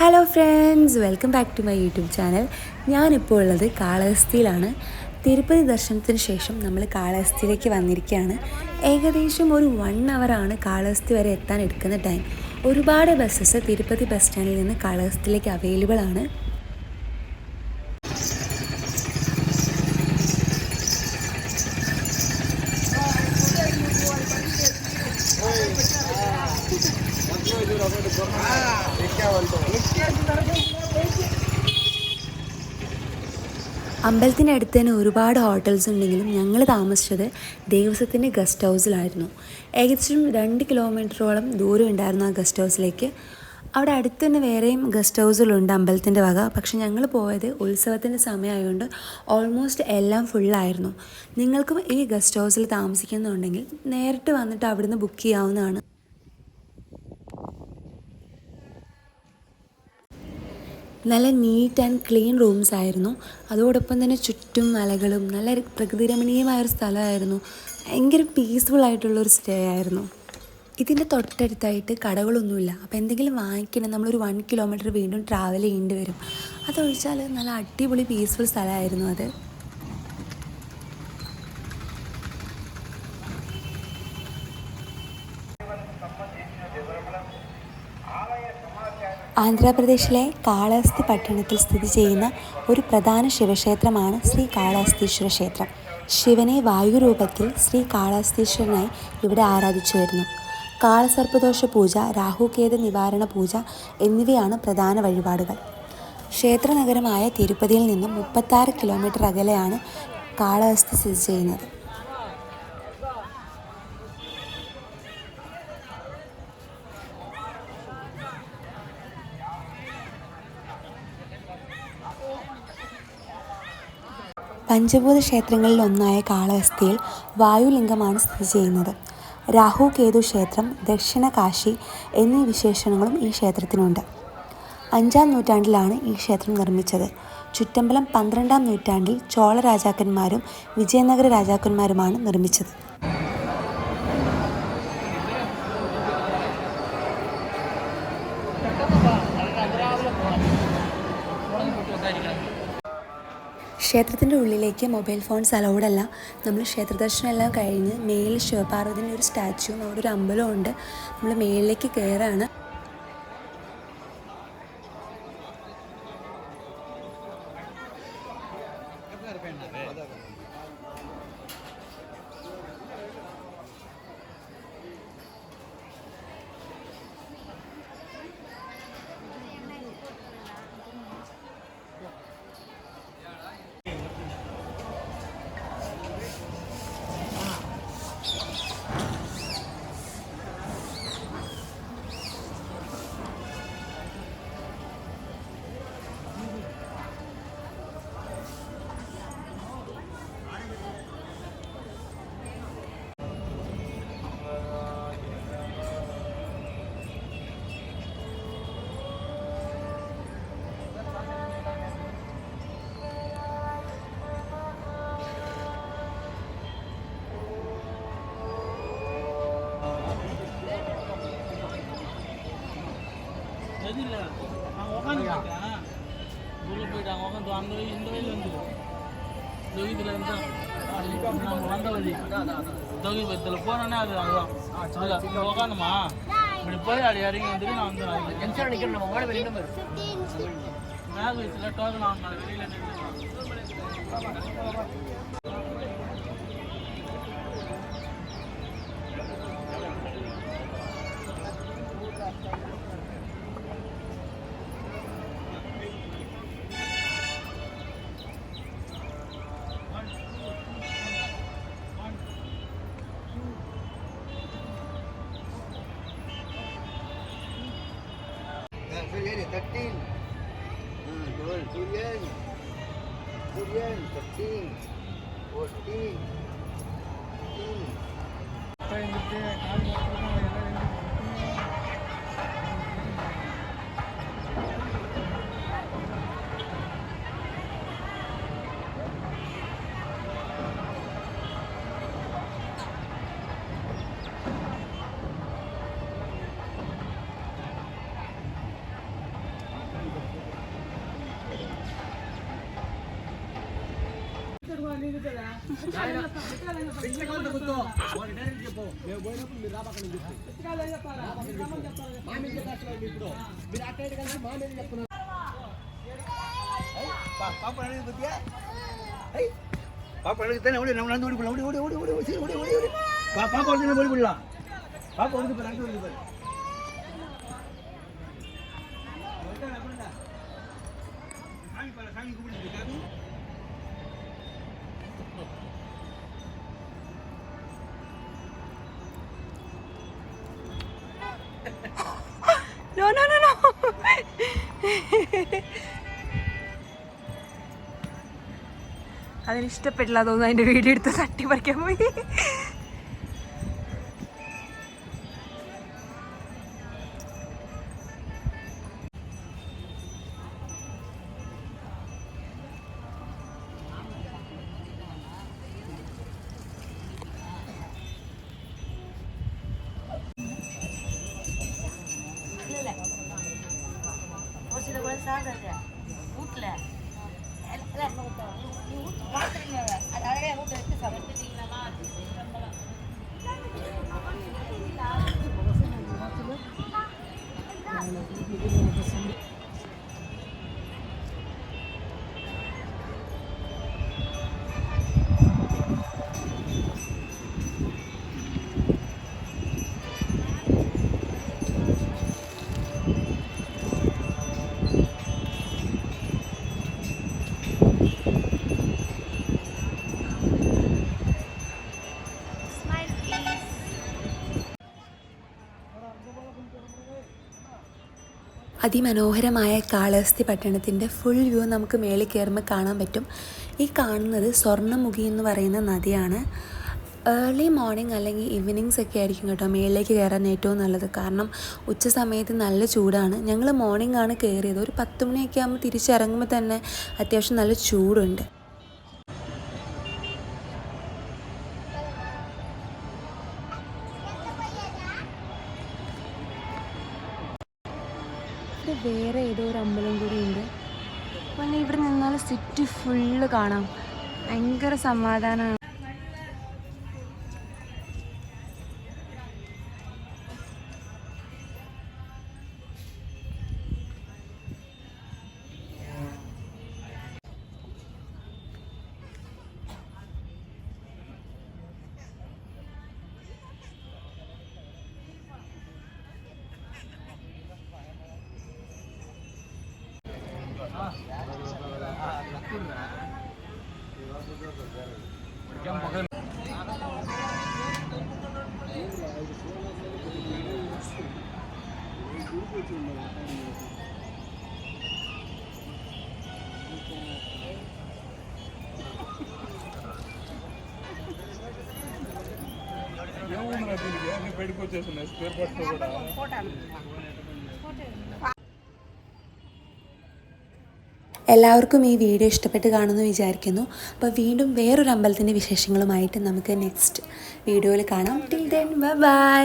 Hello friends, welcome back to my YouTube channel. ഞാനിപ്പോൾ ഉള്ളത് കാളഹസ്തിയിലാണ്. തിരുപ്പതി ദർശനത്തിന് ശേഷം നമ്മൾ കാളഹസ്തിയിലേക്ക് വന്നിരിക്കുകയാണ്. ഏകദേശം ഒരു 1 അവറാണ് കാളഹസ്തി വരെ എത്താൻ എടുക്കുന്ന ടൈം. ഒരുപാട് ബസ്സസ് തിരുപ്പതി ബസ് സ്റ്റാൻഡിൽ നിന്ന് കാളഹസ്തിയിലേക്ക് അവൈലബിൾ ആണ്. അമ്പലത്തിനടുത്ത് തന്നെ ഒരുപാട് ഹോട്ടൽസ് ഉണ്ടെങ്കിലും ഞങ്ങൾ താമസിച്ചത് ദേവസ്വത്തിൻ്റെ ഗസ്റ്റ് ഹൗസിലായിരുന്നു. ഏകദേശം 2 കിലോമീറ്ററോളം ദൂരം ഉണ്ടായിരുന്നു ആ ഗസ്റ്റ് ഹൗസിലേക്ക്. അവിടെ അടുത്ത് തന്നെ വേറെയും ഗസ്റ്റ് ഹൗസുകളുണ്ട് അമ്പലത്തിൻ്റെ വക. പക്ഷെ ഞങ്ങൾ പോയത് ഉത്സവത്തിൻ്റെ സമയമായതുകൊണ്ട് ഓൾമോസ്റ്റ് എല്ലാം ഫുള്ളായിരുന്നു. നിങ്ങൾക്കും ഈ ഗസ്റ്റ് ഹൗസിൽ താമസിക്കുന്നുണ്ടെങ്കിൽ നേരിട്ട് വന്നിട്ട് അവിടുന്ന് ബുക്ക് ചെയ്യാവുന്നതാണ്. നല്ല നീറ്റ് ആൻഡ് ക്ലീൻ റൂംസ് ആയിരുന്നു. അതോടൊപ്പം തന്നെ ചുറ്റും മലകളും നല്ല പ്രകൃതിരമണീയമായൊരു സ്ഥലമായിരുന്നു. ഭയങ്കര പീസ്ഫുൾ ആയിട്ടുള്ളൊരു സ്റ്റേ ആയിരുന്നു. ഇതിൻ്റെ തൊട്ടടുത്തായിട്ട് കടകളൊന്നുമില്ല. അപ്പോൾ എന്തെങ്കിലും വാങ്ങിക്കണം നമ്മളൊരു 1 കിലോമീറ്റർ വീണ്ടും ട്രാവൽ ചെയ്യേണ്ടി വരും. അതൊഴിച്ചാൽ നല്ല അടിപൊളി പീസ്ഫുൾ സ്ഥലമായിരുന്നു അത്. ആന്ധ്രാപ്രദേശിലെ കാളഹസ്തി പട്ടണത്തിൽ സ്ഥിതി ചെയ്യുന്ന ഒരു പ്രധാന ശിവക്ഷേത്രമാണ് ശ്രീ കാളഹസ്തീശ്വര ക്ഷേത്രം. ശിവനെ വായുരൂപത്തിൽ ശ്രീ കാളഹസ്തീശ്വരനായി ഇവിടെ ആരാധിച്ചു വരുന്നു. കാളസർപ്പദോഷ പൂജ, രാഹുകേതു നിവാരണ പൂജ എന്നിവയാണ് പ്രധാന വഴിപാടുകൾ. ക്ഷേത്രനഗരമായ തിരുപ്പതിയിൽ നിന്നും 36 കിലോമീറ്റർ അകലെയാണ് കാളഹസ്തി സ്ഥിതി ചെയ്യുന്നത്. പഞ്ചഭൂത ക്ഷേത്രങ്ങളിൽ ഒന്നായ കാളഹസ്തിയിൽ വായുലിംഗമാണ് സ്ഥിതി ചെയ്യുന്നത്. രാഹു കേതു ക്ഷേത്രം, ദക്ഷിണ കാശി എന്നീ വിശേഷണങ്ങളും ഈ ക്ഷേത്രത്തിനുണ്ട്. 5-ാം നൂറ്റാണ്ടിലാണ് ഈ ക്ഷേത്രം നിർമ്മിച്ചത്. ചുറ്റമ്പലം 12-ാം നൂറ്റാണ്ടിൽ ചോള രാജാക്കന്മാരും വിജയനഗര രാജാക്കന്മാരുമാണ് നിർമ്മിച്ചത്. ക്ഷേത്രത്തിൻ്റെ ഉള്ളിലേക്ക് മൊബൈൽ ഫോൺസ് അലൗഡ് അല്ല. നമ്മൾ ക്ഷേത്രദർശനം എല്ലാം കഴിഞ്ഞ് മേലിൽ ശിവപാർവതിൻ്റെ ഒരു സ്റ്റാച്ചുവും അവിടെ ഒരു അമ്പലവും ഉണ്ട്. നമ്മൾ മേലിലേക്ക് കയറാണ്. Julian, 13, 14, 15. பாப்பா எடுத்து ஓடி நம்ம ஓடி ஓடி ஓடி ஓடி ஓடி ஓடி ஓடி ஓடி ஓடி பாப்பா ஓடி ஓடி போடலாம் பாப்பா ஓடி போறாங்க ஓடி போறாங்க சாமி பாரு சாமி கூப்பிட்டு இருக்காங்க No, no, no, no. അതിനിഷ്ടപ്പെട്ടില്ല തോന്നുന്നു അതിൻ്റെ വീഡിയോ എടുത്ത് തട്ടി പറിക്കാൻ പോയി. അതിമനോഹരമായ കാളഹസ്തി പട്ടണത്തിൻ്റെ ഫുൾ വ്യൂ നമുക്ക് മേളിൽ കയറുമ്പോൾ കാണാൻ പറ്റും. ഈ കാണുന്നത് സ്വർണ്ണമുഖി എന്ന് പറയുന്ന നദിയാണ്. ഏർലി മോർണിംഗ് അല്ലെങ്കിൽ ഈവനിങ്സ് ഒക്കെ ആയിരിക്കും കേട്ടോ മേളിലേക്ക് കയറാൻ ഏറ്റവും നല്ലത്. കാരണം ഉച്ച സമയത്ത് നല്ല ചൂടാണ്. ഞങ്ങൾ മോർണിംഗ് ആണ് കയറിയത്. ഒരു 10 മണിയൊക്കെ ആകുമ്പോൾ തിരിച്ചിറങ്ങുമ്പോൾ തന്നെ അത്യാവശ്യം നല്ല ചൂടുണ്ട്. വേറെ ഏതോ ഒരു അമ്പലം കൂടി ഉണ്ട്. പിന്നെ ഇവിടെ നിന്നാൽ സിറ്റി ഫുള്ള് കാണാം. ഭയങ്കര സമാധാനമാണ്. എല്ലാവർക്കും ഈ വീഡിയോ ഇഷ്ടപ്പെട്ട് കാണുമെന്ന് വിചാരിക്കുന്നു. അപ്പോൾ വീണ്ടും വേറൊരു അമ്പലത്തിൻ്റെ വിശേഷങ്ങളുമായിട്ട് നമുക്ക് നെക്സ്റ്റ് വീഡിയോയിൽ കാണാം. Till then bye.